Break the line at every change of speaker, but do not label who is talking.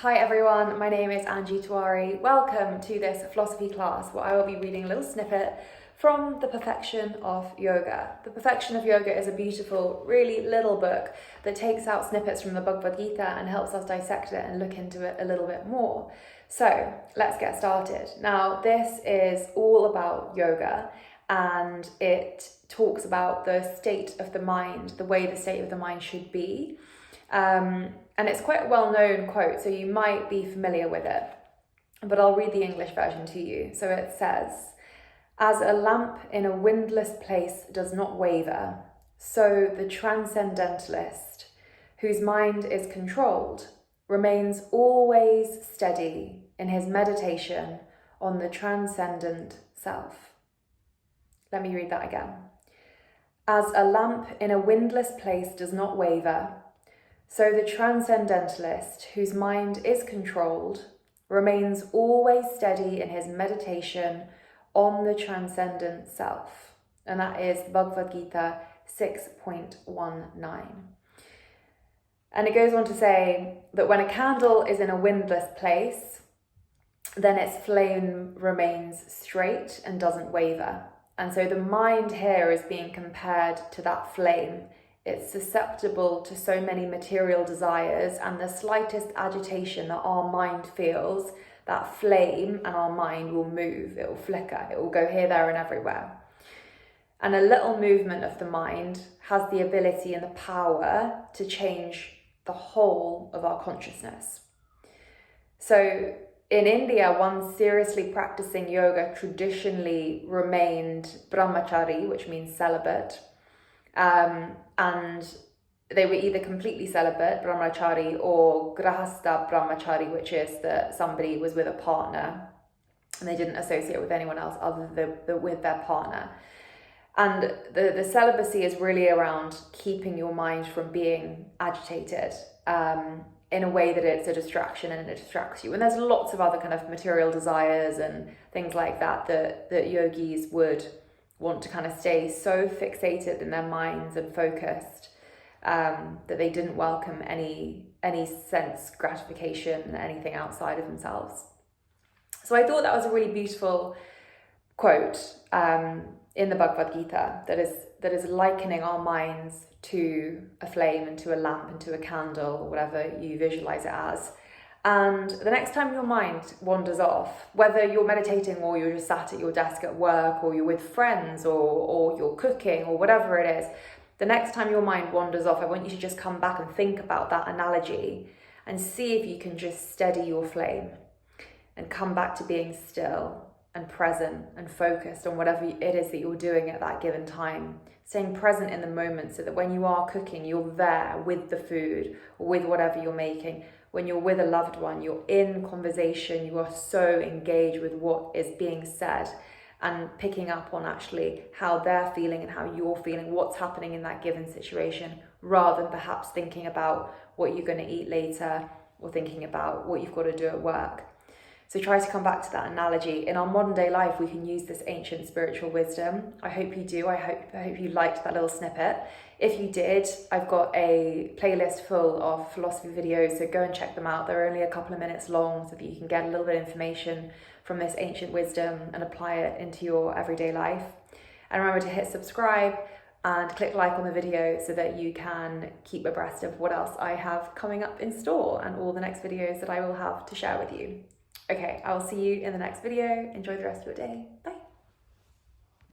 Hi everyone, my name is Angie Tuari. Welcome to this philosophy class where I will be reading a little snippet from The Perfection of Yoga. The Perfection of Yoga is a beautiful, really little book that takes out snippets from the Bhagavad Gita and helps us dissect it and look into it a little bit more. So let's get started. Now, this is all about yoga and it talks about the state of the mind, the way the state of the mind should be. And it's quite a well-known quote, so you might be familiar with it, but I'll read the English version to you. So it says, "As a lamp in a windless place does not waver, so the transcendentalist, whose mind is controlled, remains always steady in his meditation on the transcendent self." Let me read that again. "As a lamp in a windless place does not waver, so the transcendentalist, whose mind is controlled, remains always steady in his meditation on the transcendent self." And that is Bhagavad Gita 6.19. And it goes on to say that when a candle is in a windless place, then its flame remains straight and doesn't waver. And so the mind here is being compared to that flame. It's susceptible to so many material desires, and the slightest agitation that our mind feels, that flame and our mind will move, it will flicker, it will go here, there and everywhere. And a little movement of the mind has the ability and the power to change the whole of our consciousness. So in India, one seriously practicing yoga traditionally remained brahmachari, which means celibate. And they were either completely celibate, brahmachari, or grahastha brahmachari, which is that somebody was with a partner and they didn't associate with anyone else other than with their partner. And the celibacy is really around keeping your mind from being agitated in a way that it's a distraction and it distracts you. And there's lots of other kind of material desires and things like that yogis would want to kind of stay so fixated in their minds and focused that they didn't welcome any sense gratification, anything outside of themselves. So I thought that was a really beautiful quote in the Bhagavad Gita that is likening our minds to a flame and to a lamp and to a candle, or whatever you visualize it as. And the next time your mind wanders off, whether you're meditating or you're just sat at your desk at work or you're with friends or you're cooking or whatever it is, the next time your mind wanders off, I want you to just come back and think about that analogy and see if you can just steady your flame and come back to being still and present and focused on whatever it is that you're doing at that given time. Staying present in the moment so that when you are cooking, you're there with the food or with whatever you're making. When you're with a loved one, you're in conversation, you are so engaged with what is being said and picking up on actually how they're feeling and how you're feeling, what's happening in that given situation, rather than perhaps thinking about what you're going to eat later or thinking about what you've got to do at work. So try to come back to that analogy. In our modern day life, we can use this ancient spiritual wisdom. I hope you do. I hope you liked that little snippet. If you did, I've got a playlist full of philosophy videos, so go and check them out. They're only a couple of minutes long so that you can get a little bit of information from this ancient wisdom and apply it into your everyday life. And remember to hit subscribe and click like on the video so that you can keep abreast of what else I have coming up in store and all the next videos that I will have to share with you. Okay, I will see you in the next video. Enjoy the rest of your day. Bye.